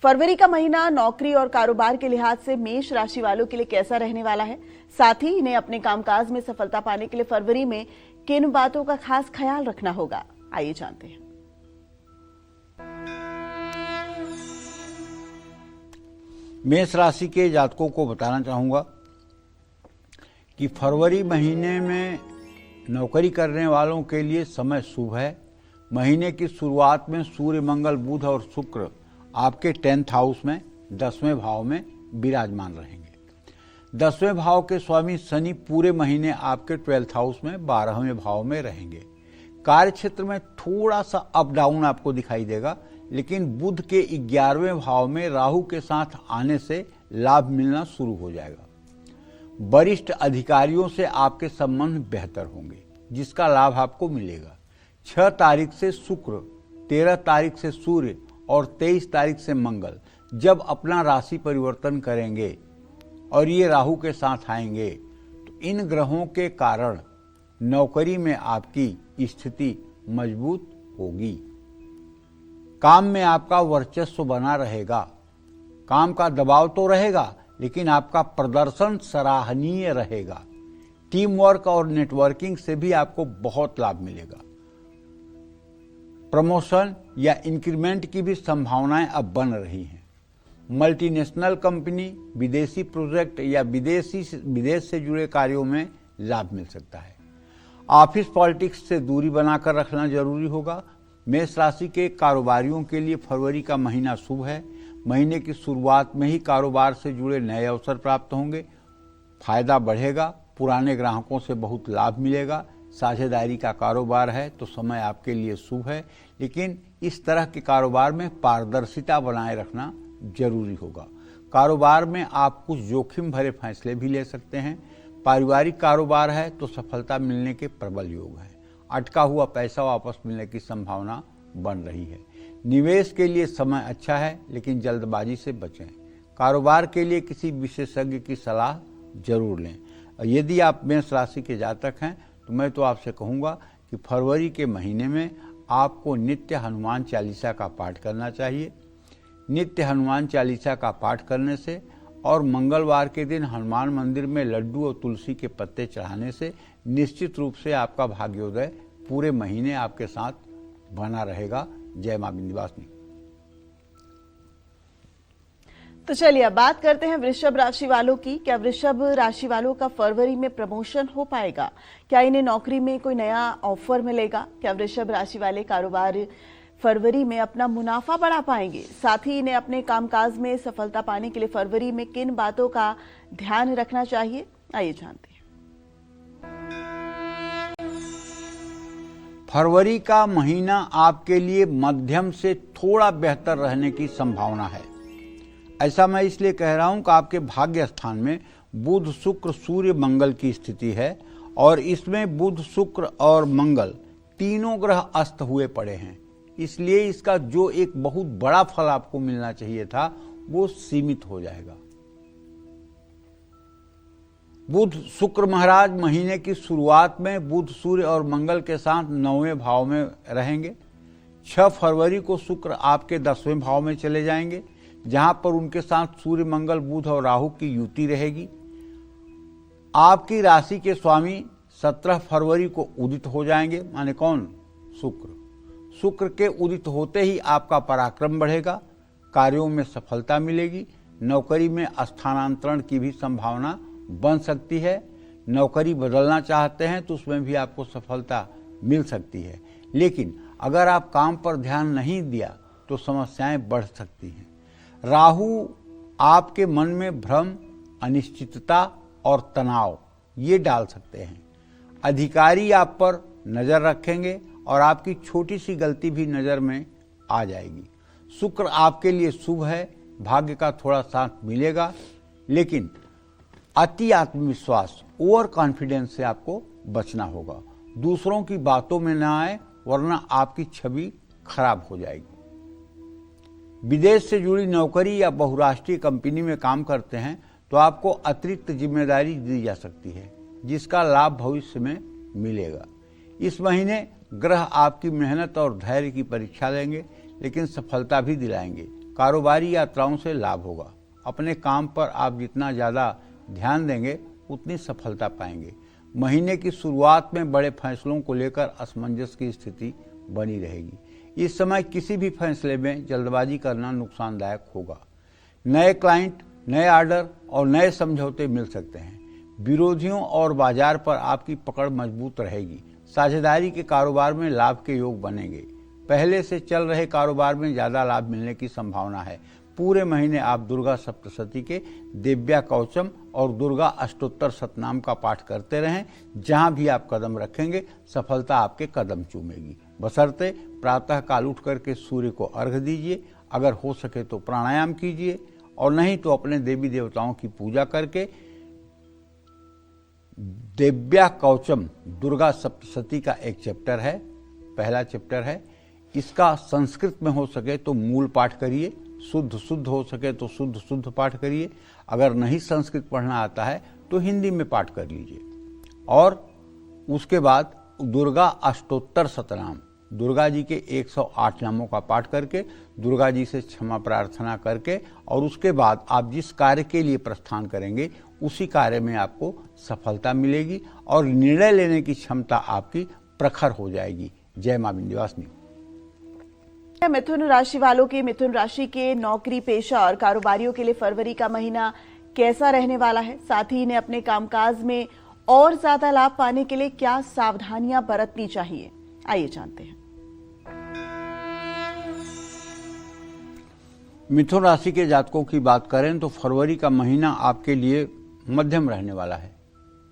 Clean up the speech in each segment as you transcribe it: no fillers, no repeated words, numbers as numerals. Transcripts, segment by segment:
फरवरी का महीना नौकरी और कारोबार के लिहाज से मेष राशि वालों के लिए कैसा रहने वाला है, साथ ही इन्हें अपने कामकाज में सफलता पाने के लिए फरवरी में किन बातों का खास ख्याल रखना होगा, आइए जानते हैं। मेष राशि के जातकों को बताना चाहूँगा कि फरवरी महीने में नौकरी करने वालों के लिए समय शुभ है। महीने की शुरुआत में सूर्य, मंगल, बुध और शुक्र आपके 10th हाउस में 10वें भाव में विराजमान रहेंगे। 10वें भाव के स्वामी शनि पूरे महीने आपके 12th हाउस में 12वें भाव में रहेंगे। कार्य क्षेत्र में थोड़ा सा अप डाउन आपको दिखाई देगा, लेकिन बुध के 11वें भाव में राहु के साथ आने से लाभ मिलना शुरू हो जाएगा। वरिष्ठ अधिकारियों से आपके संबंध बेहतर होंगे, जिसका लाभ आपको मिलेगा। 6 तारीख से शुक्र, 13 तारीख से सूर्य और 23 तारीख से मंगल जब अपना राशि परिवर्तन करेंगे और ये राहु के साथ आएंगे, तो इन ग्रहों के कारण नौकरी में आपकी स्थिति मजबूत होगी। काम में आपका वर्चस्व बना रहेगा। काम का दबाव तो रहेगा, लेकिन आपका प्रदर्शन सराहनीय रहेगा। टीम वर्क और नेटवर्किंग से भी आपको बहुत लाभ मिलेगा। प्रमोशन या इंक्रीमेंट की भी संभावनाएं अब बन रही हैं। मल्टीनेशनल कंपनी, विदेशी प्रोजेक्ट या विदेश से जुड़े कार्यों में लाभ मिल सकता है। ऑफिस पॉलिटिक्स से दूरी बनाकर रखना जरूरी होगा। मेष राशि के कारोबारियों के लिए फरवरी का महीना शुभ है। महीने की शुरुआत में ही कारोबार से जुड़े नए अवसर प्राप्त होंगे, फायदा बढ़ेगा, पुराने ग्राहकों से बहुत लाभ मिलेगा। साझेदारी का कारोबार है तो समय आपके लिए शुभ है, लेकिन इस तरह के कारोबार में पारदर्शिता बनाए रखना जरूरी होगा। कारोबार में आप कुछ जोखिम भरे फैसले भी ले सकते हैं। पारिवारिक कारोबार है तो सफलता मिलने के प्रबल योग है। अटका हुआ पैसा वापस मिलने की संभावना बन रही है। निवेश के लिए समय अच्छा है, लेकिन जल्दबाजी से बचें। कारोबार के लिए किसी विशेषज्ञ की सलाह जरूर लें। यदि आप मेष राशि के जातक हैं तो मैं तो आपसे कहूँगा कि फरवरी के महीने में आपको नित्य हनुमान चालीसा का पाठ करना चाहिए। नित्य हनुमान चालीसा का पाठ करने से और मंगलवार के दिन हनुमान मंदिर में लड्डू और तुलसी के पत्ते चढ़ाने से निश्चित रूप से आपका भाग्योदय पूरे महीने आपके साथ बना रहेगा। जय मां विंध्यवासिनी। तो चलिए अब बात करते हैं वृषभ राशि वालों की। क्या वृषभ राशि वालों का फरवरी में प्रमोशन हो पाएगा? क्या इन्हें नौकरी में कोई नया ऑफर मिलेगा? क्या वृषभ राशि वाले कारोबार फरवरी में अपना मुनाफा बढ़ा पाएंगे? साथ ही इन्हें अपने कामकाज में सफलता पाने के लिए फरवरी में किन बातों का ध्यान रखना चाहिए, आइए जानते हैं। फरवरी का महीना आपके लिए मध्यम से थोड़ा बेहतर रहने की संभावना है। ऐसा मैं इसलिए कह रहा हूं कि आपके भाग्य स्थान में बुध, शुक्र, सूर्य, मंगल की स्थिति है और इसमें बुध, शुक्र और मंगल तीनों ग्रह अस्त हुए पड़े हैं। इसलिए इसका जो एक बहुत बड़ा फल आपको मिलना चाहिए था वो सीमित हो जाएगा। बुध शुक्र महाराज महीने की शुरुआत में बुध, सूर्य और मंगल के साथ 9वें भाव में रहेंगे। 6 फरवरी को शुक्र आपके 10वें भाव में चले जाएंगे, जहां पर उनके साथ सूर्य, मंगल, बुध और राहु की युति रहेगी। आपकी राशि के स्वामी 17 फरवरी को उदित हो जाएंगे। माने कौन? शुक्र। शुक्र के उदित होते ही आपका पराक्रम बढ़ेगा, कार्यों में सफलता मिलेगी। नौकरी में स्थानांतरण की भी संभावना बन सकती है। नौकरी बदलना चाहते हैं तो उसमें भी आपको सफलता मिल सकती है, लेकिन अगर आप काम पर ध्यान नहीं दिया तो समस्याएं बढ़ सकती हैं। राहु आपके मन में भ्रम, अनिश्चितता और तनाव ये डाल सकते हैं। अधिकारी आप पर नजर रखेंगे और आपकी छोटी सी गलती भी नजर में आ जाएगी। शुक्र आपके लिए शुभ है, भाग्य का थोड़ा साथ मिलेगा, लेकिन अति आत्मविश्वास, ओवर कॉन्फिडेंस से आपको बचना होगा। दूसरों की बातों में ना आए, वरना आपकी छवि खराब हो जाएगी। विदेश से जुड़ी नौकरी या बहुराष्ट्रीय कंपनी में काम करते हैं तो आपको अतिरिक्त जिम्मेदारी दी जा सकती है, जिसका लाभ भविष्य में मिलेगा। इस महीने ग्रह आपकी मेहनत और धैर्य की परीक्षा लेंगे, लेकिन सफलता भी दिलाएंगे। कारोबारी यात्राओं से लाभ होगा। अपने काम पर आप जितना ज़्यादा ध्यान देंगे उतनी सफलता पाएंगे। महीने की शुरुआत में बड़े फैसलों को लेकर असमंजस की स्थिति बनी रहेगी। इस समय किसी भी फैसले में जल्दबाजी करना नुकसानदायक होगा। नए क्लाइंट, नए ऑर्डर और नए समझौते मिल सकते हैं। विरोधियों और बाजार पर आपकी पकड़ मजबूत रहेगी। साझेदारी के कारोबार में लाभ के योग बनेंगे। पहले से चल रहे कारोबार में ज़्यादा लाभ मिलने की संभावना है। पूरे महीने आप दुर्गा सप्तशती के दिव्या कवचम और दुर्गा अष्टोत्तर शतनाम का पाठ करते रहें। जहां भी आप कदम रखेंगे सफलता आपके कदम चूमेगी। बशर्ते प्रातः काल उठ करके सूर्य को अर्घ्य दीजिए। अगर हो सके तो प्राणायाम कीजिए और नहीं तो अपने देवी देवताओं की पूजा करके दिव्या कवचम दुर्गा सप्तशती का एक चैप्टर है, पहला चैप्टर है। इसका संस्कृत में हो सके तो मूल पाठ करिए, शुद्ध हो सके तो शुद्ध पाठ करिए। अगर नहीं संस्कृत पढ़ना आता है तो हिंदी में पाठ कर लीजिए। और उसके बाद दुर्गा अष्टोत्तर शतनाम, दुर्गा जी के 108 नामों का पाठ करके दुर्गा जी से क्षमा प्रार्थना करके और उसके बाद आप जिस कार्य के लिए प्रस्थान करेंगे उसी कार्य में आपको सफलता मिलेगी और निर्णय लेने की क्षमता आपकी प्रखर हो जाएगी। जय मां विंध्यवासिनी। मिथुन राशि वालों के, मिथुन राशि के नौकरी पेशा और कारोबारियों के लिए फरवरी का महीना कैसा रहने वाला है, साथ ही इन्हें अपने कामकाज में और ज्यादा लाभ पाने के लिए क्या सावधानियां बरतनी चाहिए, आइए जानते हैं। मिथुन राशि के जातकों की बात करें तो फरवरी का महीना आपके लिए मध्यम रहने वाला है।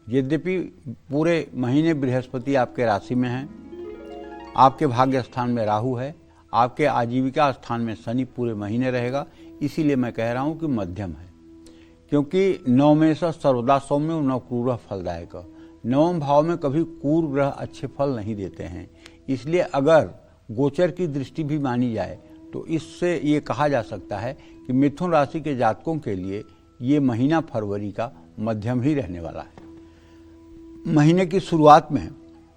यद्यपि पूरे महीने बृहस्पति आपके राशि में है, आपके भाग्य स्थान में राहु है, आपके आजीविका स्थान में शनि पूरे महीने रहेगा। इसीलिए मैं कह रहा हूं कि मध्यम है, क्योंकि नवमेश सर्वदा सौम्य न क्रूर फलदायक। नवम भाव में कभी क्रूर ग्रह अच्छे फल नहीं देते हैं। इसलिए अगर गोचर की दृष्टि भी मानी जाए तो इससे ये कहा जा सकता है कि मिथुन राशि के जातकों के लिए ये महीना फरवरी का मध्यम ही रहने वाला है। महीने की शुरुआत में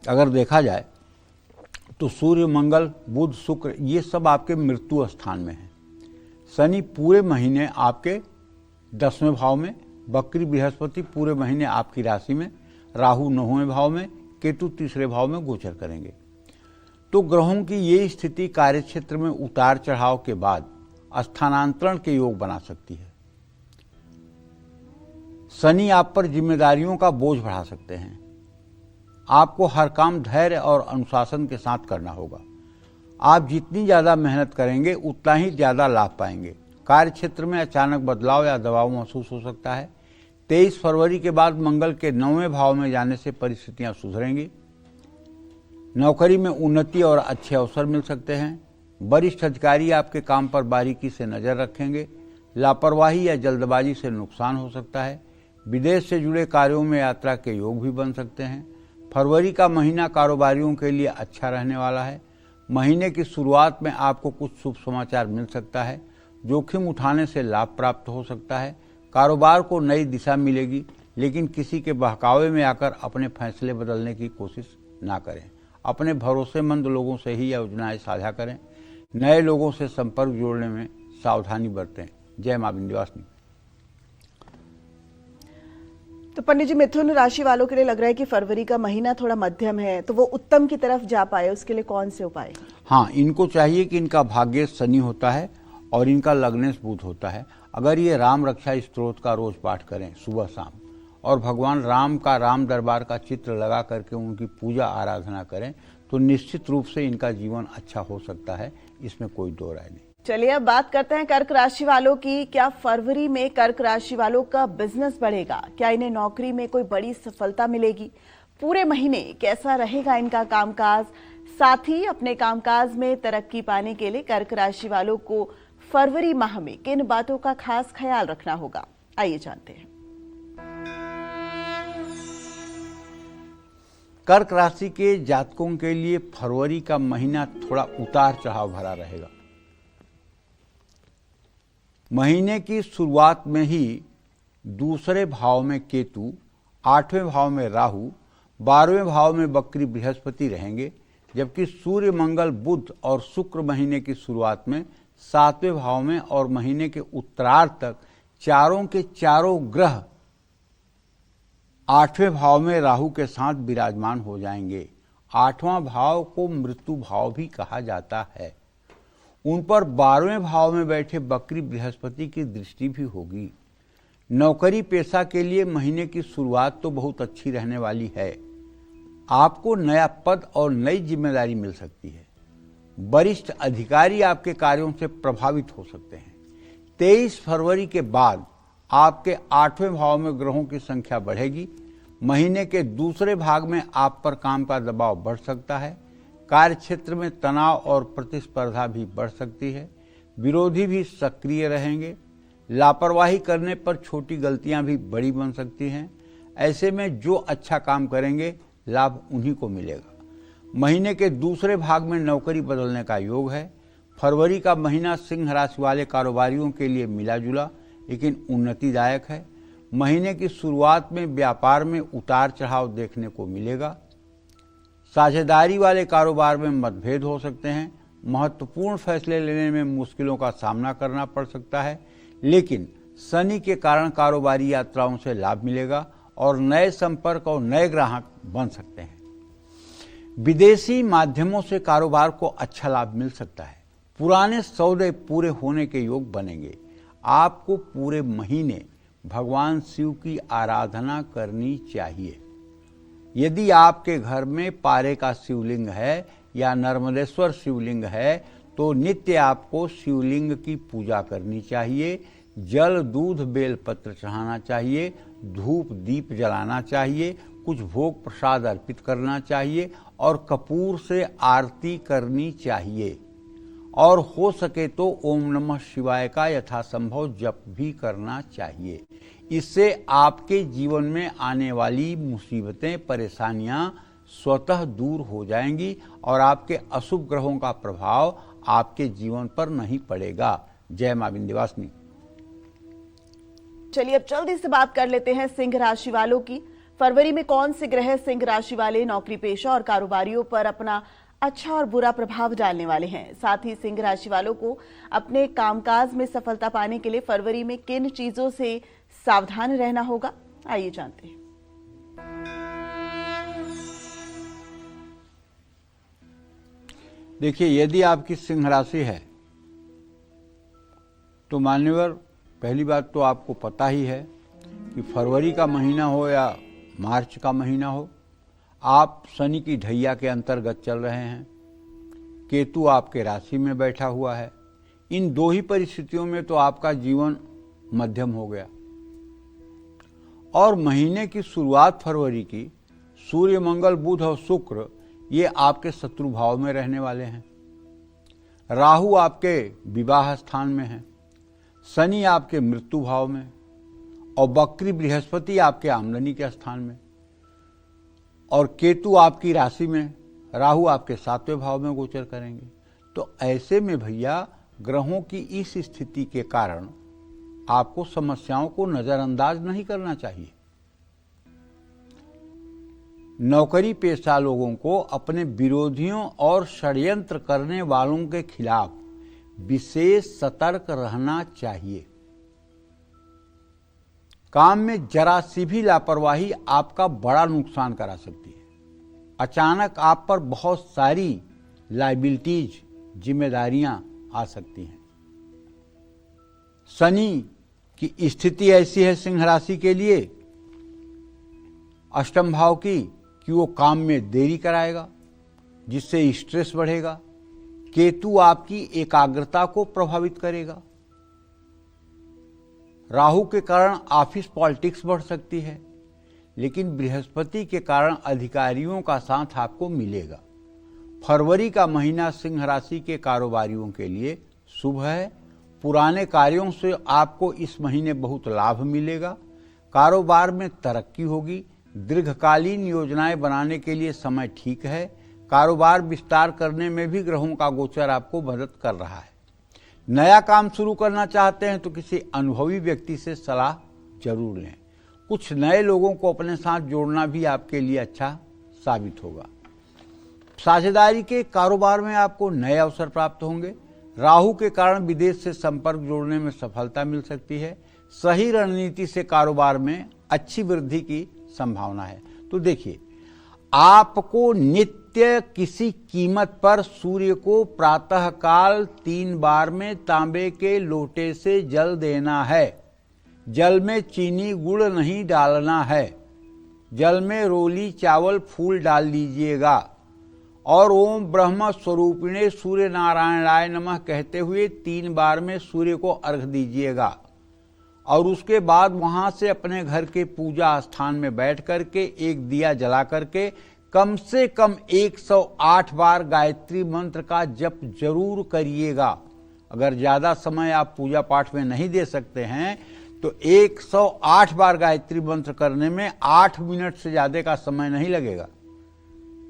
अगर देखा जाए तो सूर्य, मंगल, बुध, शुक्र ये सब आपके मृत्यु स्थान में हैं। शनि पूरे महीने आपके 10वें भाव में, बकरी बृहस्पति पूरे महीने आपकी राशि में, राहु 9वें भाव में, केतु 3रे भाव में गोचर करेंगे। तो ग्रहों की ये स्थिति कार्यक्षेत्र में उतार चढ़ाव के बाद स्थानांतरण के योग बना सकती है। शनि आप पर जिम्मेदारियों का बोझ बढ़ा सकते हैं। आपको हर काम धैर्य और अनुशासन के साथ करना होगा। आप जितनी ज़्यादा मेहनत करेंगे उतना ही ज़्यादा लाभ पाएंगे। कार्य क्षेत्र में अचानक बदलाव या दबाव महसूस हो सकता है। 23 फरवरी के बाद मंगल के 9वें भाव में जाने से परिस्थितियां सुधरेंगी। नौकरी में उन्नति और अच्छे अवसर मिल सकते हैं। वरिष्ठ अधिकारी आपके काम पर बारीकी से नज़र रखेंगे। लापरवाही या जल्दबाजी से नुकसान हो सकता है। विदेश से जुड़े कार्यों में यात्रा के योग भी बन सकते हैं। फरवरी का महीना कारोबारियों के लिए अच्छा रहने वाला है। महीने की शुरुआत में आपको कुछ शुभ समाचार मिल सकता है। जोखिम उठाने से लाभ प्राप्त हो सकता है। कारोबार को नई दिशा मिलेगी, लेकिन किसी के बहकावे में आकर अपने फैसले बदलने की कोशिश ना करें। अपने भरोसेमंद लोगों से ही योजनाएं साझा करें। नए लोगों से संपर्क जोड़ने में सावधानी बरतें। जय मां विंध्यवासिनी। तो पंडित जी, मिथुन राशि वालों के लिए लग रहा है कि फरवरी का महीना थोड़ा मध्यम है, तो वो उत्तम की तरफ जा पाए उसके लिए कौन से उपाय? हाँ, इनको चाहिए कि इनका भाग्य शनि होता है और इनका लग्नेश बुध होता है। अगर ये राम रक्षा स्तोत्र का रोज पाठ करें सुबह शाम और भगवान राम का, राम दरबार का चित्र लगा करके उनकी पूजा आराधना करें तो निश्चित रूप से इनका जीवन अच्छा हो सकता है। इसमें कोई दो राय नहीं। चलिए अब बात करते हैं कर्क राशि वालों की। क्या फरवरी में कर्क राशि वालों का बिजनेस बढ़ेगा? क्या इन्हें नौकरी में कोई बड़ी सफलता मिलेगी? पूरे महीने कैसा रहेगा इनका कामकाज? साथ ही अपने कामकाज में तरक्की पाने के लिए कर्क राशि वालों को फरवरी माह में किन बातों का खास ख्याल रखना होगा, आइए जानते हैं। कर्क राशि के जातकों के लिए फरवरी का महीना थोड़ा उतार चढ़ाव भरा रहेगा। महीने की शुरुआत में ही 2रे भाव में केतु, 8वें भाव में राहु, 12वें भाव में बकरी बृहस्पति रहेंगे, जबकि सूर्य, मंगल, बुध और शुक्र महीने की शुरुआत में 7वें भाव में और महीने के उत्तरार्ध तक चारों के चारों ग्रह 8वें भाव में राहु के साथ विराजमान हो जाएंगे। 8वां भाव को मृत्यु भाव भी कहा जाता है। उन पर 12वें भाव में बैठे वक्री बृहस्पति की दृष्टि भी होगी। नौकरी पेशा के लिए महीने की शुरुआत तो बहुत अच्छी रहने वाली है। आपको नया पद और नई जिम्मेदारी मिल सकती है। वरिष्ठ अधिकारी आपके कार्यों से प्रभावित हो सकते हैं। 23 फरवरी के बाद आपके 8वें भाव में ग्रहों की संख्या बढ़ेगी। महीने के दूसरे भाग में आप पर काम का दबाव बढ़ सकता है। कार्य क्षेत्र में तनाव और प्रतिस्पर्धा भी बढ़ सकती है। विरोधी भी सक्रिय रहेंगे। लापरवाही करने पर छोटी गलतियां भी बड़ी बन सकती हैं। ऐसे में जो अच्छा काम करेंगे लाभ उन्हीं को मिलेगा। महीने के दूसरे भाग में नौकरी बदलने का योग है। फरवरी का महीना सिंह राशि वाले कारोबारियों के लिए मिला जुला लेकिन उन्नतिदायक है। महीने की शुरुआत में व्यापार में उतार चढ़ाव देखने को मिलेगा। साझेदारी वाले कारोबार में मतभेद हो सकते हैं। महत्वपूर्ण फैसले लेने में मुश्किलों का सामना करना पड़ सकता है, लेकिन शनि के कारण कारोबारी यात्राओं से लाभ मिलेगा और नए संपर्क और नए ग्राहक बन सकते हैं। विदेशी माध्यमों से कारोबार को अच्छा लाभ मिल सकता है। पुराने सौदे पूरे होने के योग बनेंगे। आपको पूरे महीने भगवान शिव की आराधना करनी चाहिए। यदि आपके घर में पारे का शिवलिंग है या नर्मदेश्वर शिवलिंग है तो नित्य आपको शिवलिंग की पूजा करनी चाहिए। जल दूध बेलपत्र चढ़ाना चाहिए। धूप दीप जलाना चाहिए। कुछ भोग प्रसाद अर्पित करना चाहिए और कपूर से आरती करनी चाहिए। और हो सके तो ओम नमः शिवाय का यथासंभव जप भी करना चाहिए। इससे आपके जीवन में आने वाली मुसीबतें परेशानियां स्वतः दूर हो जाएंगी और आपके अशुभ ग्रहों का प्रभाव आपके जीवन पर नहीं पड़ेगा। जय मां विंध्यवासिनी। चलिए अब जल्दी से बात कर लेते हैं सिंह राशि वालों की। फरवरी में कौन से ग्रह सिंह राशि वाले नौकरी पेशा और कारोबारियों पर अपना अच्छा और बुरा प्रभाव डालने वाले हैं। साथ ही सिंह राशि वालों को अपने कामकाज में सफलता पाने के लिए फरवरी में किन चीजों से सावधान रहना होगा, आइए जानते हैं। देखिए, यदि आपकी सिंह राशि है तो मान्यवर, पहली बात तो आपको पता ही है कि फरवरी का महीना हो या मार्च का महीना हो, आप शनि की ढैया के अंतर्गत चल रहे हैं। केतु आपके राशि में बैठा हुआ है। इन दो ही परिस्थितियों में तो आपका जीवन मध्यम हो गया। और महीने की शुरुआत फरवरी की सूर्य, मंगल, बुध और शुक्र ये आपके शत्रु भाव में रहने वाले हैं। राहु आपके विवाह स्थान में है। शनि आपके मृत्यु भाव में और वक्री बृहस्पति आपके आमदनी के स्थान में और केतु आपकी राशि में, राहु आपके 7वें भाव में गोचर करेंगे। तो ऐसे में भैया ग्रहों की इस स्थिति के कारण आपको समस्याओं को नजरअंदाज नहीं करना चाहिए। नौकरी पेशा लोगों को अपने विरोधियों और षड्यंत्र करने वालों के खिलाफ विशेष सतर्क रहना चाहिए। काम में जरा सी भी लापरवाही आपका बड़ा नुकसान करा सकती है। अचानक आप पर बहुत सारी लायबिलिटीज, जिम्मेदारियां आ सकती हैं। शनि की स्थिति ऐसी है सिंह राशि के लिए अष्टम भाव की कि वो काम में देरी कराएगा, जिससे स्ट्रेस बढ़ेगा। केतु आपकी एकाग्रता को प्रभावित करेगा। राहु के कारण ऑफिस पॉलिटिक्स बढ़ सकती है, लेकिन बृहस्पति के कारण अधिकारियों का साथ आपको मिलेगा। फरवरी का महीना सिंह राशि के कारोबारियों के लिए शुभ है। पुराने कार्यों से आपको इस महीने बहुत लाभ मिलेगा। कारोबार में तरक्की होगी। दीर्घकालीन योजनाएं बनाने के लिए समय ठीक है। कारोबार विस्तार करने में भी ग्रहों का गोचर आपको मदद कर रहा है। नया काम शुरू करना चाहते हैं तो किसी अनुभवी व्यक्ति से सलाह जरूर लें। कुछ नए लोगों को अपने साथ जोड़ना भी आपके लिए अच्छा साबित होगा। साझेदारी के कारोबार में आपको नए अवसर प्राप्त होंगे। राहु के कारण विदेश से संपर्क जोड़ने में सफलता मिल सकती है। सही रणनीति से कारोबार में अच्छी वृद्धि की संभावना है। तो देखिए, आपको नित्य किसी कीमत पर सूर्य को प्रातःकाल 3 बार में तांबे के लोटे से जल देना है। जल में चीनी गुड़ नहीं डालना है। जल में रोली चावल फूल डाल दीजिएगा और ओम ब्रह्म स्वरूपिणे सूर्य नारायणाय नमः कहते हुए 3 बार में सूर्य को अर्घ दीजिएगा और उसके बाद वहां से अपने घर के पूजा स्थान में बैठ करके एक दिया जला करके कम से कम 108 बार गायत्री मंत्र का जप जरूर करिएगा। अगर ज्यादा समय आप पूजा पाठ में नहीं दे सकते हैं तो 108 बार गायत्री मंत्र करने में 8 मिनट से ज्यादा का समय नहीं लगेगा।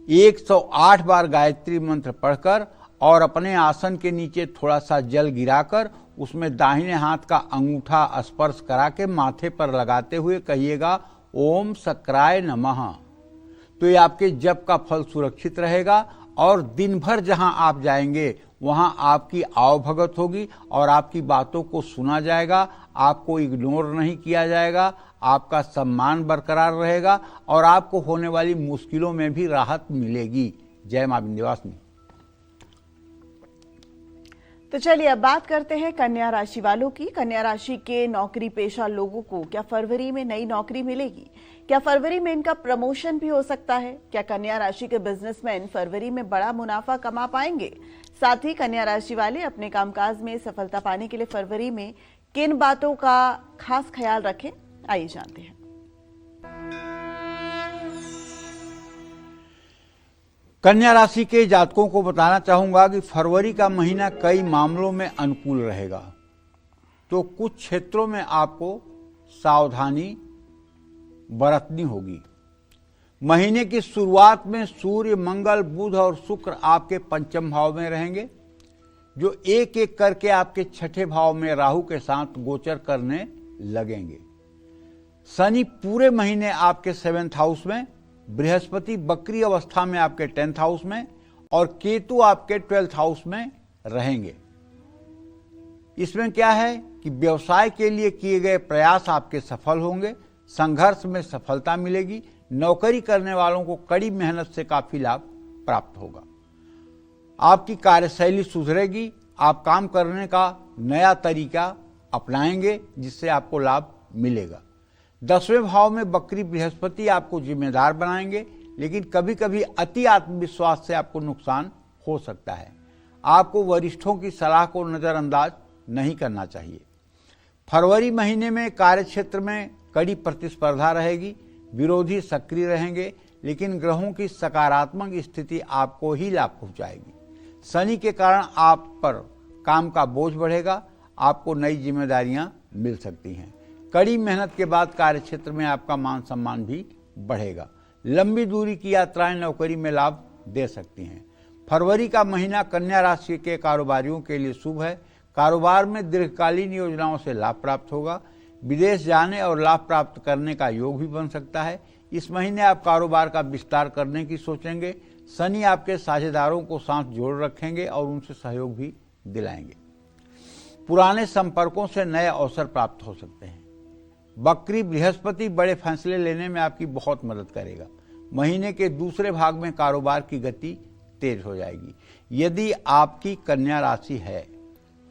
108 बार गायत्री मंत्र पढ़कर और अपने आसन के नीचे थोड़ा सा जल गिराकर उसमें दाहिने हाथ का अंगूठा स्पर्श करा के माथे पर लगाते हुए कहिएगा ओम सक्राय नमः। तो ये आपके जप का फल सुरक्षित रहेगा और दिन भर जहां आप जाएंगे वहां आपकी आवभगत होगी और आपकी बातों को सुना जाएगा, आपको इग्नोर नहीं किया जाएगा, आपका सम्मान बरकरार रहेगा और आपको होने वाली मुश्किलों में भी राहत मिलेगी। जय मां विंध्यवासिनी। तो चलिए अब बात करते हैं कन्या राशि वालों की। कन्या राशि के नौकरी पेशा लोगों को क्या फरवरी में नई नौकरी मिलेगी? क्या फरवरी में इनका प्रमोशन भी हो सकता है? क्या कन्या राशि के बिजनेसमैन फरवरी में बड़ा मुनाफा कमा पाएंगे? साथ ही कन्या राशि वाले अपने कामकाज में सफलता पाने के लिए फरवरी में किन बातों का खास ख्याल रखें, आइए जानते हैं। कन्या राशि के जातकों को बताना चाहूंगा कि फरवरी का महीना कई मामलों में अनुकूल रहेगा, तो कुछ क्षेत्रों में आपको सावधानी बरतनी होगी। महीने की शुरुआत में सूर्य, मंगल, बुध और शुक्र आपके पंचम भाव में रहेंगे, जो एक एक करके आपके छठे भाव में राहु के साथ गोचर करने लगेंगे। शनि पूरे महीने आपके 7th हाउस में, बृहस्पति बकरी अवस्था में आपके 10th हाउस में और केतु आपके 12th हाउस में रहेंगे। इसमें क्या है कि व्यवसाय के लिए किए गए प्रयास आपके सफल होंगे, संघर्ष में सफलता मिलेगी, नौकरी करने वालों को कड़ी मेहनत से काफी लाभ प्राप्त होगा। आपकी कार्यशैली सुधरेगी, आप काम करने का नया तरीका अपनाएंगे जिससे आपको लाभ मिलेगा। 10वें भाव में बकरी बृहस्पति आपको जिम्मेदार बनाएंगे, लेकिन कभी कभी अति आत्मविश्वास से आपको नुकसान हो सकता है। आपको वरिष्ठों की सलाह को नजरअंदाज नहीं करना चाहिए। फरवरी महीने में कार्यक्षेत्र में कड़ी प्रतिस्पर्धा रहेगी, विरोधी सक्रिय रहेंगे, लेकिन ग्रहों की सकारात्मक स्थिति आपको ही लाभ पहुंचाएगी। शनि के कारण आप पर काम का बोझ बढ़ेगा, आपको नई जिम्मेदारियां मिल सकती हैं। कड़ी मेहनत के बाद कार्यक्षेत्र में आपका मान सम्मान भी बढ़ेगा। लंबी दूरी की यात्राएं नौकरी में लाभ दे सकती हैं। फरवरी का महीना कन्या राशि के कारोबारियों के लिए शुभ है। कारोबार में दीर्घकालीन योजनाओं से लाभ प्राप्त होगा। विदेश जाने और लाभ प्राप्त करने का योग भी बन सकता है। इस महीने आप कारोबार का विस्तार करने की सोचेंगे। शनि आपके साझेदारों को साथ जोड़ रखेंगे और उनसे सहयोग भी दिलाएंगे। पुराने संपर्कों से नए अवसर प्राप्त हो सकते हैं। बकरी बृहस्पति बड़े फैसले लेने में आपकी बहुत मदद करेगा। महीने के दूसरे भाग में कारोबार की गति तेज हो जाएगी। यदि आपकी कन्या राशि है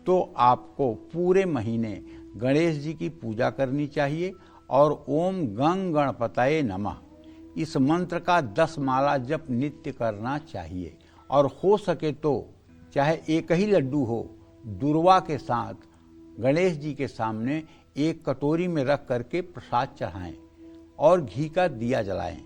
तो आपको पूरे महीने गणेश जी की पूजा करनी चाहिए और ओम गंग गणपतये नमः इस मंत्र का 10 माला जप नित्य करना चाहिए। और हो सके तो चाहे एक ही लड्डू हो, दुर्वा के साथ गणेश जी के सामने एक कटोरी में रख करके प्रसाद चढ़ाएं और घी का दिया जलाएं।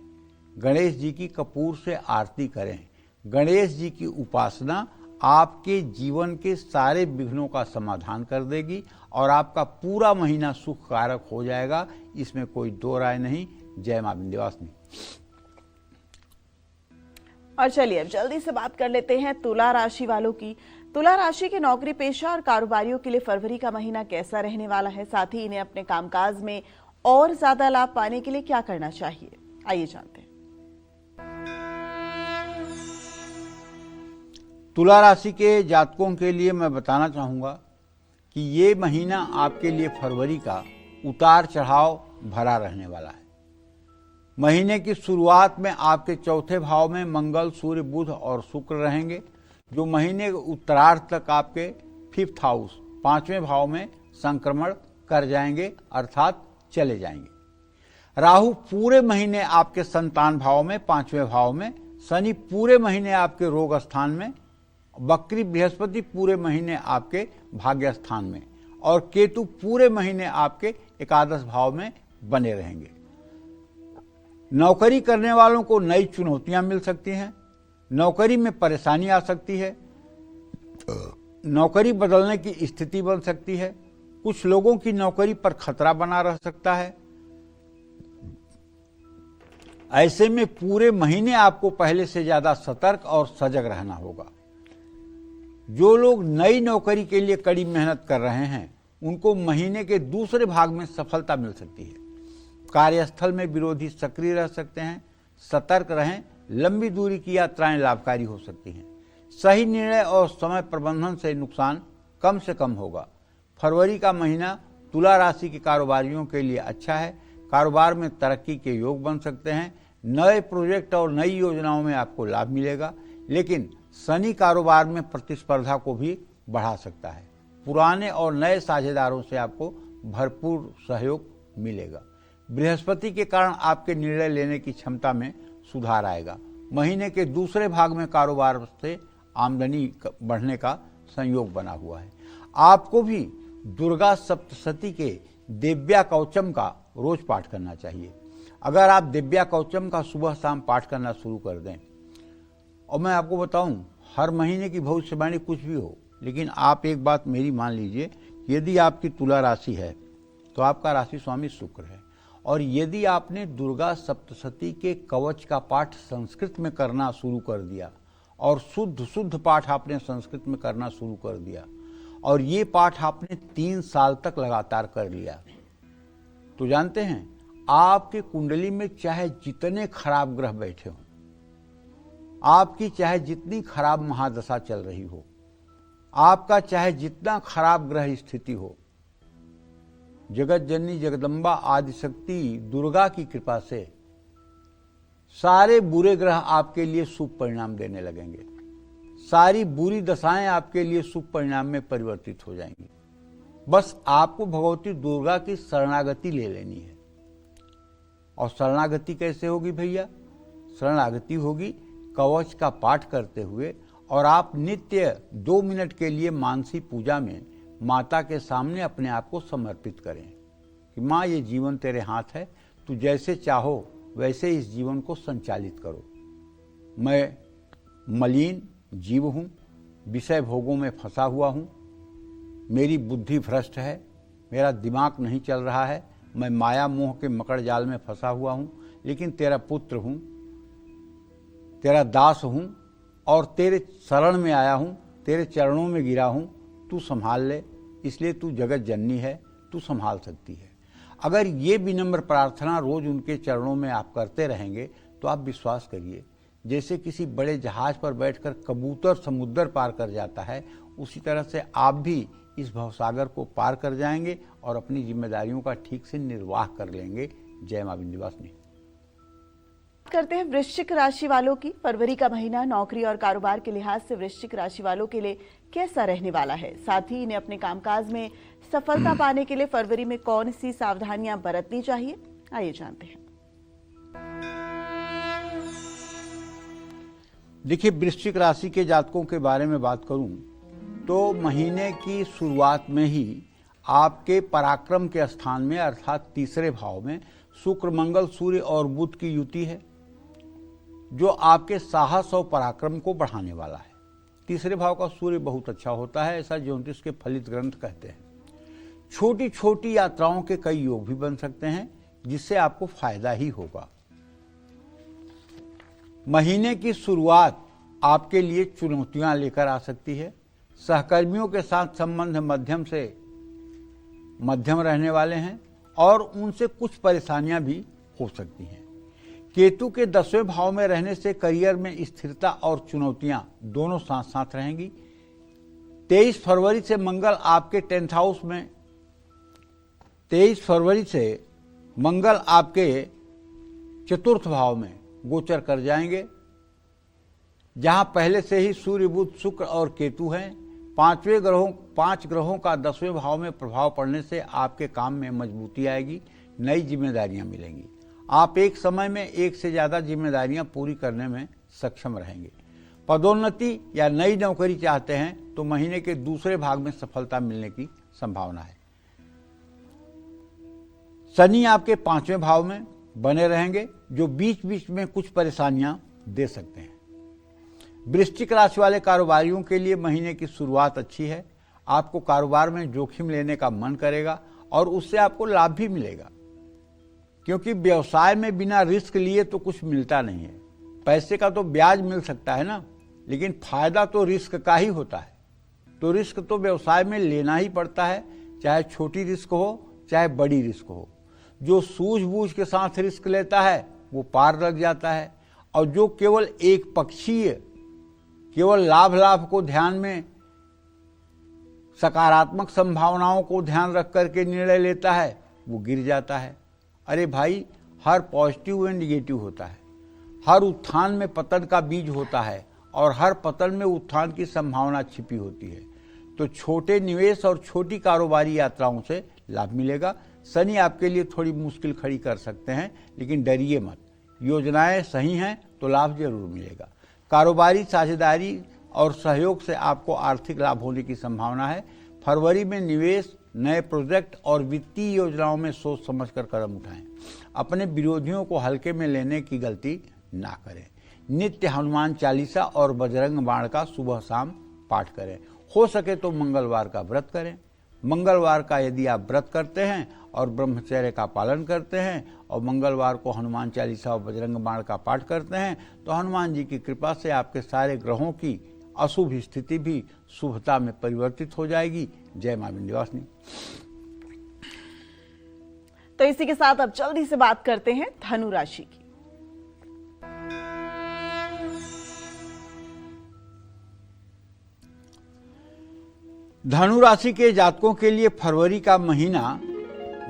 गणेश जी की कपूर से आरती करें। गणेश जी की उपासना आपके जीवन के सारे विघ्नों का समाधान कर देगी और आपका पूरा महीना सुख कारक हो जाएगा, इसमें कोई दो राय नहीं। जय मां विंध्यवासिनी। और चलिए अब जल्दी से बात कर लेते हैं तुला राशि वालों की। तुला राशि के नौकरी पेशा और कारोबारियों के लिए फरवरी का महीना कैसा रहने वाला है, साथ ही इन्हें अपने कामकाज में और ज्यादा लाभ पाने के लिए क्या करना चाहिए, आइए जानते हैं। तुला राशि के जातकों के लिए मैं बताना चाहूँगा कि ये महीना आपके लिए फरवरी का उतार चढ़ाव भरा रहने वाला है। महीने की शुरुआत में आपके चौथे भाव में मंगल, सूर्य, बुध और शुक्र रहेंगे, जो महीने के उत्तरार्ध तक आपके 5th हाउस 5वें भाव में संक्रमण कर जाएंगे, अर्थात चले जाएंगे। राहु पूरे महीने आपके संतान भाव में 5वें भाव में, शनि पूरे महीने आपके रोग स्थान में, बकरी बृहस्पति पूरे महीने आपके भाग्य स्थान में और केतु पूरे महीने आपके एकादश भाव में बने रहेंगे। नौकरी करने वालों को नई चुनौतियां मिल सकती हैं, नौकरी में परेशानी आ सकती है, नौकरी बदलने की स्थिति बन सकती है, कुछ लोगों की नौकरी पर खतरा बना रह सकता है। ऐसे में पूरे महीने आपको पहले से ज्यादा सतर्क और सजग रहना होगा। जो लोग नई नौकरी के लिए कड़ी मेहनत कर रहे हैं उनको महीने के दूसरे भाग में सफलता मिल सकती है। कार्यस्थल में विरोधी सक्रिय रह सकते हैं, सतर्क रहें, लंबी दूरी की यात्राएं लाभकारी हो सकती हैं। सही निर्णय और समय प्रबंधन से नुकसान कम से कम होगा। फरवरी का महीना तुला राशि के कारोबारियों के लिए अच्छा है। कारोबार में तरक्की के योग बन सकते हैं। नए प्रोजेक्ट और नई योजनाओं में आपको लाभ मिलेगा, लेकिन शनि कारोबार में प्रतिस्पर्धा को भी बढ़ा सकता है। पुराने और नए साझेदारों से आपको भरपूर सहयोग मिलेगा। बृहस्पति के कारण आपके निर्णय लेने की क्षमता में सुधार आएगा। महीने के दूसरे भाग में कारोबार से आमदनी बढ़ने का संयोग बना हुआ है। आपको भी दुर्गा सप्तशती के दिव्या कवचम का रोज पाठ करना चाहिए। अगर आप दिव्या कवचम का सुबह शाम पाठ करना शुरू कर दें, और मैं आपको बताऊं, हर महीने की भविष्यवाणी कुछ भी हो, लेकिन आप एक बात मेरी मान लीजिए, यदि आपकी तुला राशि है तो आपका राशि स्वामी शुक्र है, और यदि आपने दुर्गा सप्तशती के कवच का पाठ संस्कृत में करना शुरू कर दिया और शुद्ध पाठ आपने संस्कृत में करना शुरू कर दिया और ये पाठ आपने 3 साल तक लगातार कर लिया, तो जानते हैं आपके कुंडली में चाहे जितने खराब ग्रह बैठे हों, आपकी चाहे जितनी खराब महादशा चल रही हो, आपका चाहे जितना खराब ग्रह स्थिति हो, जगत जननी जगदम्बा आदिशक्ति दुर्गा की कृपा से सारे बुरे ग्रह आपके लिए शुभ परिणाम देने लगेंगे। सारी बुरी दशाएं आपके लिए शुभ परिणाम में परिवर्तित हो जाएंगी। बस आपको भगवती दुर्गा की शरणागति ले लेनी है। और शरणागति कैसे होगी भैया? शरणागति होगी कवच का पाठ करते हुए, और आप नित्य 2 मिनट के लिए मानसी पूजा में माता के सामने अपने आप को समर्पित करें कि माँ, ये जीवन तेरे हाथ है, तू जैसे चाहो वैसे इस जीवन को संचालित करो। मैं मलिन जीव हूँ, विषय भोगों में फंसा हुआ हूँ, मेरी बुद्धि भ्रष्ट है, मेरा दिमाग नहीं चल रहा है, मैं माया मोह के मकड़ जाल में फंसा हुआ हूँ, लेकिन तेरा पुत्र हूँ, तेरा दास हूँ और तेरे शरण में आया हूँ, तेरे चरणों में गिरा हूँ, तू संभाल ले, इसलिए तू जगत जननी है, तू संभाल सकती है। अगर ये विनम्र प्रार्थना रोज उनके चरणों में आप करते रहेंगे तो आप विश्वास करिए, जैसे किसी बड़े जहाज पर बैठकर कबूतर समुद्र पार कर जाता है, उसी तरह से आप भी इस भवसागर को पार कर जाएंगे और अपनी जिम्मेदारियों का ठीक से निर्वाह कर लेंगे। जय मां विंध्यवासिनी। करते हैं वृश्चिक राशि वालों की। फरवरी का महीना नौकरी और कारोबार के लिहाज से वृश्चिक राशि वालों के लिए कैसा रहने वाला है, साथ ही इन्हें अपने कामकाज में सफलता पाने के लिए फरवरी में कौन सी सावधानियां बरतनी चाहिए, आइए जानते हैं। देखिए, वृश्चिक राशि के जातकों के बारे में बात करूं तो महीने की शुरुआत में ही आपके पराक्रम के स्थान में अर्थात तीसरे भाव में शुक्र, मंगल, सूर्य और बुध की युति है, जो आपके साहस और पराक्रम को बढ़ाने वाला है। तीसरे भाव का सूर्य बहुत अच्छा होता है, ऐसा ज्योतिष के फलित ग्रंथ कहते हैं। छोटी छोटी यात्राओं के कई योग भी बन सकते हैं, जिससे आपको फायदा ही होगा। महीने की शुरुआत आपके लिए चुनौतियां लेकर आ सकती है। सहकर्मियों के साथ संबंध मध्यम से मध्यम रहने वाले हैं और उनसे कुछ परेशानियां भी हो सकती हैं। केतु के 10वें भाव में रहने से करियर में स्थिरता और चुनौतियां दोनों साथ साथ रहेंगी। 23 फरवरी से मंगल आपके 10th हाउस में 23 फरवरी से मंगल आपके 4th भाव में गोचर कर जाएंगे, जहां पहले से ही सूर्य, बुध, शुक्र और केतु हैं। 5 ग्रहों का 10वें भाव में प्रभाव पड़ने से आपके काम में मजबूती आएगी, नई जिम्मेदारियां मिलेंगी। आप एक समय में एक से ज्यादा जिम्मेदारियां पूरी करने में सक्षम रहेंगे। पदोन्नति या नई नौकरी चाहते हैं तो महीने के दूसरे भाग में सफलता मिलने की संभावना है। शनि आपके 5वें भाव में बने रहेंगे, जो बीच बीच में कुछ परेशानियां दे सकते हैं। वृश्चिक राशि वाले कारोबारियों के लिए महीने की शुरुआत अच्छी है। आपको कारोबार में जोखिम लेने का मन करेगा और उससे आपको लाभ भी मिलेगा, क्योंकि व्यवसाय में बिना रिस्क लिए तो कुछ मिलता नहीं है। पैसे का तो ब्याज मिल सकता है ना, लेकिन फायदा तो रिस्क का ही होता है। तो रिस्क तो व्यवसाय में लेना ही पड़ता है, चाहे छोटी रिस्क हो चाहे बड़ी रिस्क हो। जो सूझबूझ के साथ रिस्क लेता है वो पार लग जाता है, और जो केवल एक पक्षीय, केवल लाभ को ध्यान में, सकारात्मक संभावनाओं को ध्यान रख करके निर्णय लेता है, वो गिर जाता है। अरे भाई, हर पॉजिटिव एंड निगेटिव होता है, हर उत्थान में पतन का बीज होता है और हर पतन में उत्थान की संभावना छिपी होती है। तो छोटे निवेश और छोटी कारोबारी यात्राओं से लाभ मिलेगा। शनि आपके लिए थोड़ी मुश्किल खड़ी कर सकते हैं, लेकिन डरिए मत, योजनाएं सही हैं तो लाभ जरूर मिलेगा। कारोबारी साझेदारी और सहयोग से आपको आर्थिक लाभ होने की संभावना है। फरवरी में निवेश, नए प्रोजेक्ट और वित्तीय योजनाओं में सोच समझकर कदम उठाएं। अपने विरोधियों को हल्के में लेने की गलती ना करें। नित्य हनुमान चालीसा और बजरंग बाण का सुबह शाम पाठ करें। हो सके तो मंगलवार का व्रत करें। मंगलवार का यदि आप व्रत करते हैं और ब्रह्मचर्य का पालन करते हैं और मंगलवार को हनुमान चालीसा और बजरंग बाण का पाठ करते हैं, तो हनुमान जी की कृपा से आपके सारे ग्रहों की अशुभ स्थिति भी शुभता में परिवर्तित हो जाएगी। जय मां विंध्यवासिनी। तो इसी के साथ अब जल्दी से बात करते हैं धनु राशि की। धनु राशि के जातकों के लिए फरवरी का महीना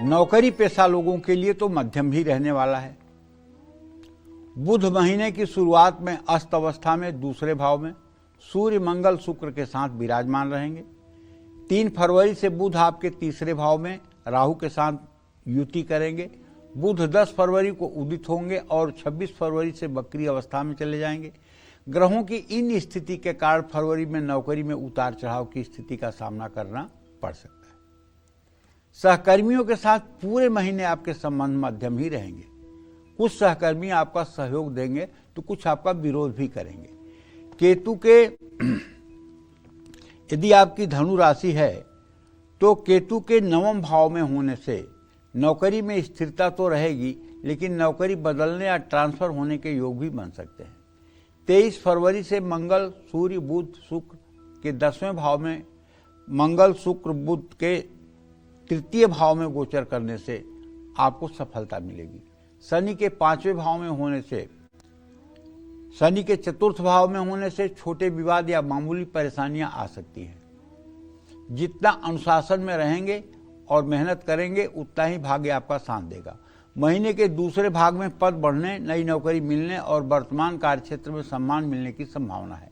नौकरी पेशा लोगों के लिए तो मध्यम ही रहने वाला है। बुध महीने की शुरुआत में अस्त अवस्था में दूसरे भाव में सूर्य, मंगल, शुक्र के साथ विराजमान रहेंगे। 3 फरवरी से बुध आपके तीसरे भाव में राहु के साथ युति करेंगे। बुध 10 फरवरी को उदित होंगे और 26 फरवरी से वक्री अवस्था में चले जाएंगे। ग्रहों की इन स्थिति के कारण फरवरी में नौकरी में उतार चढ़ाव की स्थिति का सामना करना पड़ सकता है। सहकर्मियों के साथ पूरे महीने आपके संबंध मध्यम ही रहेंगे। कुछ सहकर्मी आपका सहयोग देंगे तो कुछ आपका विरोध भी करेंगे। केतु के यदि आपकी धनु राशि है तो केतु के 9वें भाव में होने से नौकरी में स्थिरता तो रहेगी, लेकिन नौकरी बदलने या ट्रांसफर होने के योग भी बन सकते हैं। 23 फरवरी से मंगल, सूर्य, बुध, शुक्र के 10वें भाव में, मंगल, शुक्र, बुध के 3य भाव में गोचर करने से आपको सफलता मिलेगी। शनि के 5वें भाव में होने से, शनि के 4th भाव में होने से छोटे विवाद या मामूली परेशानियां आ सकती हैं। जितना अनुशासन में रहेंगे और मेहनत करेंगे उतना ही भाग्य आपका साथ देगा। महीने के दूसरे भाग में पद बढ़ने, नई नौकरी मिलने और वर्तमान कार्यक्षेत्र में सम्मान मिलने की संभावना है।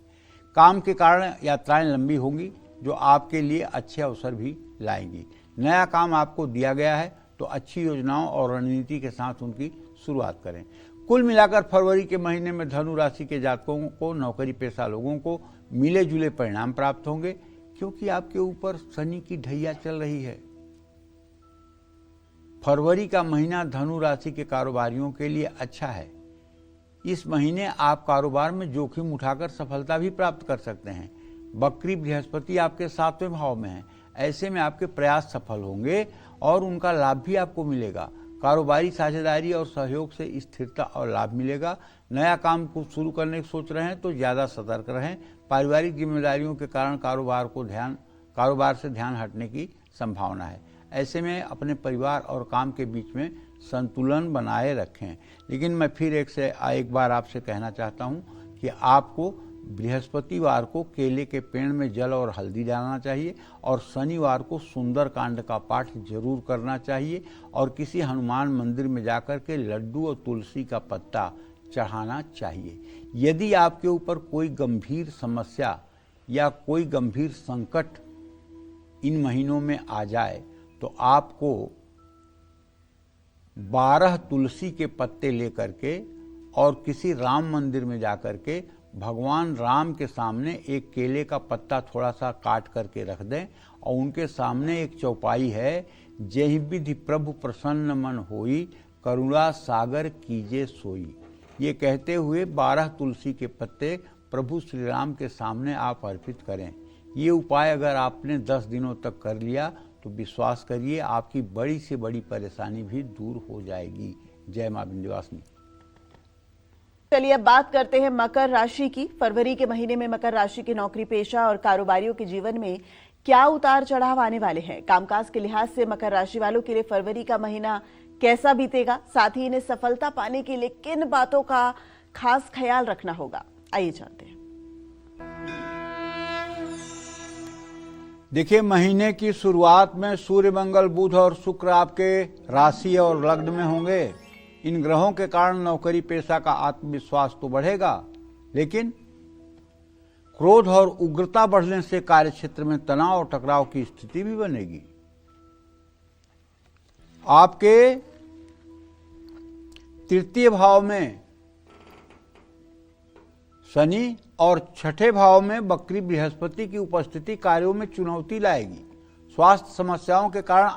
काम के कारण यात्राएं लंबी होंगी जो आपके लिए अच्छे अवसर भी लाएंगी। नया काम आपको दिया गया है तो अच्छी योजनाओं और रणनीति के साथ उनकी शुरुआत करें। कुल मिलाकर फरवरी के महीने में धनु राशि के जातकों को, नौकरी पेशा लोगों को मिले जुले परिणाम प्राप्त होंगे, क्योंकि आपके ऊपर शनि की ढैया चल रही है। फरवरी का महीना धनु राशि के कारोबारियों के लिए अच्छा है। इस महीने आप कारोबार में जोखिम उठाकर सफलता भी प्राप्त कर सकते हैं। वक्री बृहस्पति आपके 7वें भाव में है, ऐसे में आपके प्रयास सफल होंगे और उनका लाभ भी आपको मिलेगा। कारोबारी साझेदारी और सहयोग से स्थिरता और लाभ मिलेगा। नया काम कुछ शुरू करने की सोच रहे हैं तो ज्यादा सतर्क रहें। पारिवारिक जिम्मेदारियों के कारण कारोबार से ध्यान हटने की संभावना है। ऐसे में अपने परिवार और काम के बीच में संतुलन बनाए रखें। लेकिन मैं फिर एक बार आपसे कहना चाहता हूँ कि आपको बृहस्पतिवार को केले के पेड़ में जल और हल्दी डालना चाहिए और शनिवार को सुंदर कांड का पाठ जरूर करना चाहिए और किसी हनुमान मंदिर में जाकर के लड्डू और तुलसी का पत्ता चढ़ाना चाहिए। यदि आपके ऊपर कोई गंभीर समस्या या कोई गंभीर संकट इन महीनों में आ जाए तो आपको 12 तुलसी के पत्ते लेकर के और किसी राम मंदिर में जाकर के भगवान राम के सामने एक केले का पत्ता थोड़ा सा काट करके रख दें और उनके सामने एक चौपाई है, जेहि विधि प्रभु प्रसन्न मन होई, करुणा सागर कीजे सोई। ये कहते हुए 12 तुलसी के पत्ते प्रभु श्री राम के सामने आप अर्पित करें। ये उपाय अगर आपने 10 दिनों तक कर लिया तो विश्वास करिए आपकी बड़ी से बड़ी परेशानी भी दूर हो जाएगी। जय मां विंध्यवासिनी। चलिए अब बात करते हैं मकर राशि की। फरवरी के महीने में मकर राशि के नौकरी पेशा और कारोबारियों के जीवन में क्या उतार चढ़ाव आने वाले हैं? कामकाज के लिहाज से मकर राशि वालों के लिए फरवरी का महीना कैसा बीतेगा? साथ ही इन्हें सफलता पाने के लिए किन बातों का खास ख्याल रखना होगा? आइए जानते हैं। देखिए, महीने की शुरुआत में सूर्य, मंगल, बुध और शुक्र आपके राशि और लग्न में होंगे। इन ग्रहों के कारण नौकरी पेशा का आत्मविश्वास तो बढ़ेगा, लेकिन क्रोध और उग्रता बढ़ने से कार्यक्षेत्र में तनाव और टकराव की स्थिति भी बनेगी। आपके तृतीय भाव में शनि और छठे भाव में वक्री बृहस्पति की उपस्थिति कार्यों में चुनौती लाएगी। स्वास्थ्य समस्याओं के कारण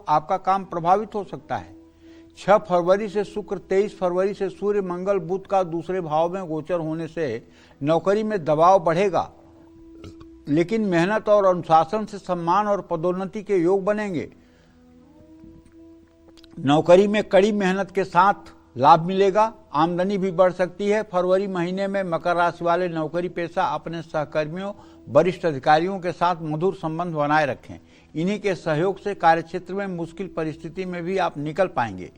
आपका काम प्रभावित हो सकता है। 6 फरवरी से शुक्र, 23 फरवरी से सूर्य, मंगल, बुध का दूसरे भाव में गोचर होने से नौकरी में दबाव बढ़ेगा, लेकिन मेहनत और अनुशासन से सम्मान और पदोन्नति के योग बनेंगे। नौकरी में कड़ी मेहनत के साथ लाभ मिलेगा, आमदनी भी बढ़ सकती है। फरवरी महीने में मकर राशि वाले नौकरी पेशा अपने सहकर्मियों, वरिष्ठ अधिकारियों के साथ मधुर संबंध बनाए रखें। इन्हीं के सहयोग से कार्यक्षेत्र में मुश्किल परिस्थिति में भी आप निकल पाएंगे।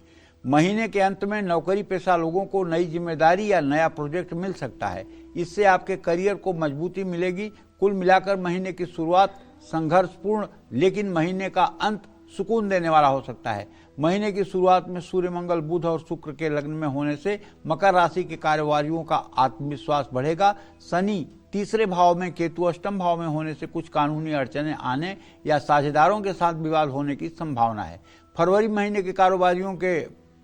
महीने के अंत में नौकरी पेशा लोगों को नई जिम्मेदारी या नया प्रोजेक्ट मिल सकता है। इससे आपके करियर को मजबूती मिलेगी। कुल मिलाकर महीने की शुरुआत संघर्षपूर्ण, लेकिन महीने का अंत सुकून देने वाला हो सकता है। महीने की शुरुआत में सूर्य, मंगल, बुध और शुक्र के लग्न में होने से मकर राशि के कारोबारियों का आत्मविश्वास बढ़ेगा। शनि तीसरे भाव में, केतु अष्टम भाव में होने से कुछ कानूनी अड़चने आने या साझेदारों के साथ विवाद होने की संभावना है। फरवरी महीने के कारोबारियों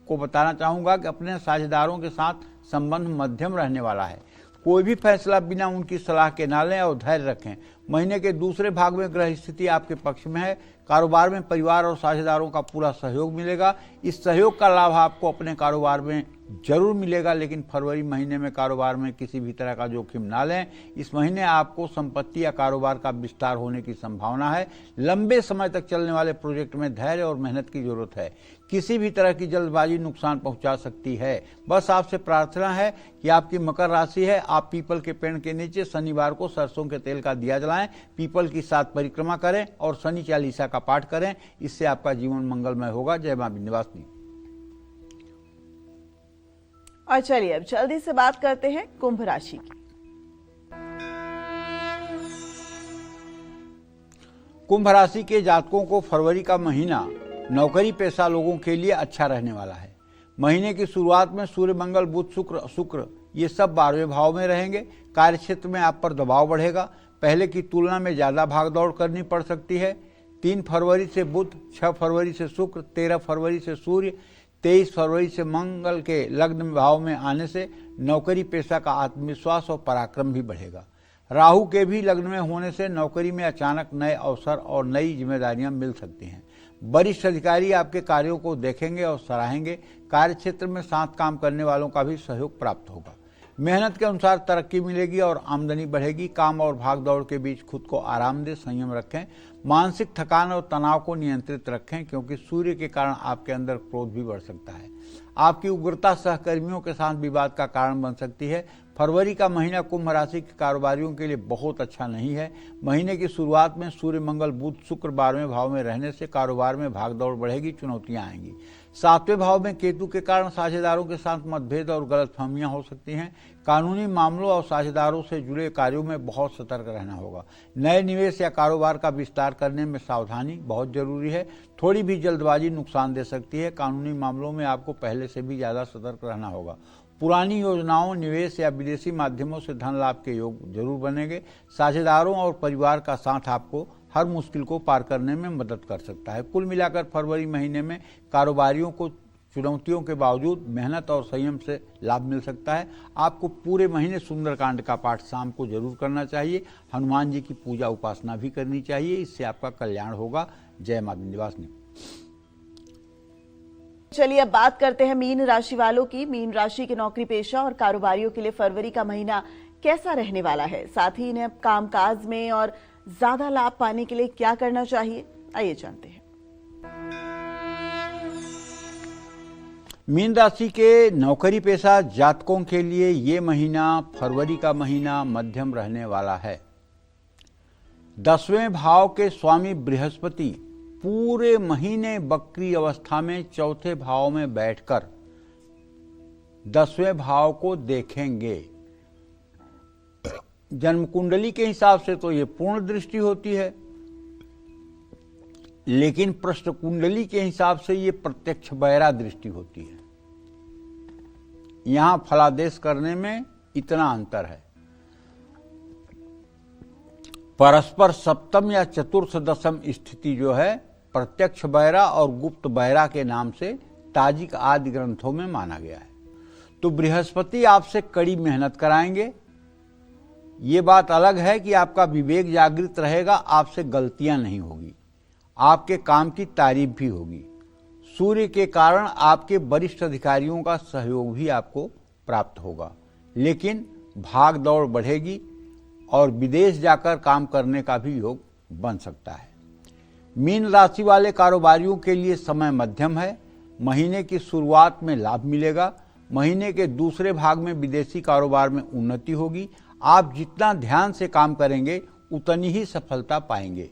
को बताना चाहूंगा कि अपने साझेदारों के साथ संबंध मध्यम रहने वाला है। कोई भी फैसला बिना उनकी सलाह के ना लें और धैर्य रखें। महीने के दूसरे भाग में ग्रह स्थिति आपके पक्ष में है। कारोबार में परिवार और साझेदारों का पूरा सहयोग मिलेगा। इस सहयोग का लाभ आपको अपने कारोबार में जरूर मिलेगा, लेकिन फरवरी महीने में कारोबार में किसी भी तरह का जोखिम ना लें। इस महीने आपको संपत्ति या कारोबार का विस्तार होने की संभावना है। लंबे समय तक चलने वाले प्रोजेक्ट में धैर्य और मेहनत की जरूरत है। किसी भी तरह की जल्दबाजी नुकसान पहुंचा सकती है। बस आपसे प्रार्थना है कि आपकी मकर राशि है, आप पीपल के पेड़ के नीचे शनिवार को सरसों के तेल का दिया जलाएं, पीपल की 7 परिक्रमा करें और शनि चालीसा का पाठ करें। इससे आपका जीवन मंगलमय होगा। जय मां विंध्यवासिनी। और चलिए अब जल्दी से बात करते हैं कुंभ राशि की। कुंभ राशि के जातकों को फरवरी का महीना नौकरी पेशा लोगों के लिए अच्छा रहने वाला है। महीने की शुरुआत में सूर्य, मंगल, बुध, शुक्र ये सब 12वें भाव में रहेंगे। कार्यक्षेत्र में आप पर दबाव बढ़ेगा। पहले की तुलना में ज्यादा भागदौड़ करनी पड़ सकती है। 3 फरवरी से बुध, 6 फरवरी से शुक्र, 13 फरवरी से सूर्य, 23 फरवरी से मंगल के लग्न भाव में आने से नौकरी पेशा का आत्मविश्वास और पराक्रम भी बढ़ेगा। राहु के भी लग्न में होने से नौकरी में अचानक नए अवसर और नई जिम्मेदारियां मिल सकती हैं। वरिष्ठ अधिकारी आपके कार्यों को देखेंगे और सराहेंगे। कार्यक्षेत्र में साथ काम करने वालों का भी सहयोग प्राप्त होगा। मेहनत के अनुसार तरक्की मिलेगी और आमदनी बढ़ेगी। काम और भागदौड़ के बीच खुद को आराम दें, संयम रखें। मानसिक थकान और तनाव को नियंत्रित रखें, क्योंकि सूर्य के कारण आपके अंदर क्रोध भी बढ़ सकता है। आपकी उग्रता सहकर्मियों के साथ विवाद का कारण बन सकती है। फरवरी का महीना कुंभ राशि के कारोबारियों के लिए बहुत अच्छा नहीं है। महीने की शुरुआत में सूर्य मंगल बुध शुक्र 12वें भाव में रहने से कारोबार में भागदौड़ बढ़ेगी, चुनौतियां आएंगी। 7वें भाव में केतु के कारण साझेदारों के साथ मतभेद और गलतफहमियां हो सकती हैं। कानूनी मामलों और साझेदारों से जुड़े कार्यों में बहुत सतर्क रहना होगा। नए निवेश या कारोबार का विस्तार करने में सावधानी बहुत जरूरी है। थोड़ी भी जल्दबाजी नुकसान दे सकती है। कानूनी मामलों में आपको पहले से भी ज्यादा सतर्क रहना होगा। पुरानी योजनाओं, निवेश या विदेशी माध्यमों से धन लाभ के योग जरूर बनेंगे। साझेदारों और परिवार का साथ आपको हर मुश्किल को पार करने में मदद कर सकता है। कुल मिलाकर फरवरी महीने में कारोबारियों को चुनौतियों के बावजूद मेहनत और संयम से लाभ मिल सकता है। आपको पूरे महीने सुंदरकांड का पाठ शाम को जरूर करना चाहिए। हनुमान जी की पूजा उपासना भी करनी चाहिए, इससे आपका कल्याण होगा। जय मां विंध्यवासिनी। चलिए अब बात करते हैं मीन राशि वालों की। मीन राशि के नौकरी पेशा और कारोबारियों के लिए फरवरी का महीना कैसा रहने वाला है, साथ ही इन्हें कामकाज में और ज्यादा लाभ पाने के लिए क्या करना चाहिए, आइए जानते हैं। मीन राशि के नौकरी पेशा जातकों के लिए ये महीना, फरवरी का महीना मध्यम रहने वाला है। 10वें भाव के स्वामी बृहस्पति पूरे महीने बकरी अवस्था में चौथे भाव में बैठकर 10वें भाव को देखेंगे। जन्म कुंडली के हिसाब से तो ये पूर्ण दृष्टि होती है, लेकिन प्रश्न कुंडली के हिसाब से ये प्रत्यक्ष बैरा दृष्टि होती है। यहां फलादेश करने में इतना अंतर है। परस्पर सप्तम या चतुर्थ दशम स्थिति जो है प्रत्यक्ष बैरा और गुप्त बैरा के नाम से ताजिक आदि ग्रंथों में माना गया है। तो बृहस्पति आपसे कड़ी मेहनत कराएंगे। ये बात अलग है कि आपका विवेक जागृत रहेगा, आपसे गलतियां नहीं होगी, आपके काम की तारीफ भी होगी। सूर्य के कारण आपके वरिष्ठ अधिकारियों का सहयोग भी आपको प्राप्त होगा, लेकिन भाग दौड़ बढ़ेगी और विदेश जाकर काम करने का भी योग बन सकता है। मीन राशि वाले कारोबारियों के लिए समय मध्यम है। महीने की शुरुआत में लाभ मिलेगा। महीने के दूसरे भाग में विदेशी कारोबार में उन्नति होगी। आप जितना ध्यान से काम करेंगे उतनी ही सफलता पाएंगे।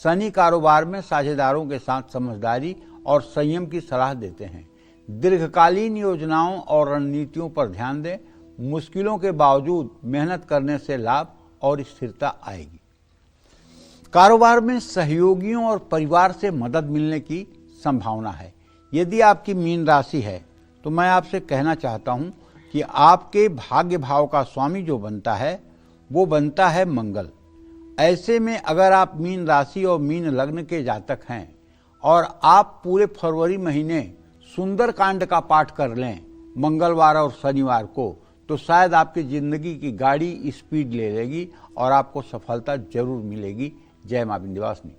शनि कारोबार में साझेदारों के साथ समझदारी और संयम की सलाह देते हैं। दीर्घकालीन योजनाओं और रणनीतियों पर ध्यान दें। मुश्किलों के बावजूद मेहनत करने से लाभ और स्थिरता आएगी। कारोबार में सहयोगियों और परिवार से मदद मिलने की संभावना है। यदि आपकी मीन राशि है तो मैं आपसे कहना चाहता हूं कि आपके भाग्य भाव का स्वामी जो बनता है वो बनता है मंगल। ऐसे में अगर आप मीन राशि और मीन लग्न के जातक हैं और आप पूरे फरवरी महीने सुंदरकांड का पाठ कर लें मंगलवार और शनिवार को, तो शायद आपकी जिंदगी की गाड़ी स्पीड ले लेगी और आपको सफलता जरूर मिलेगी। जय मां विंध्यवासिनी।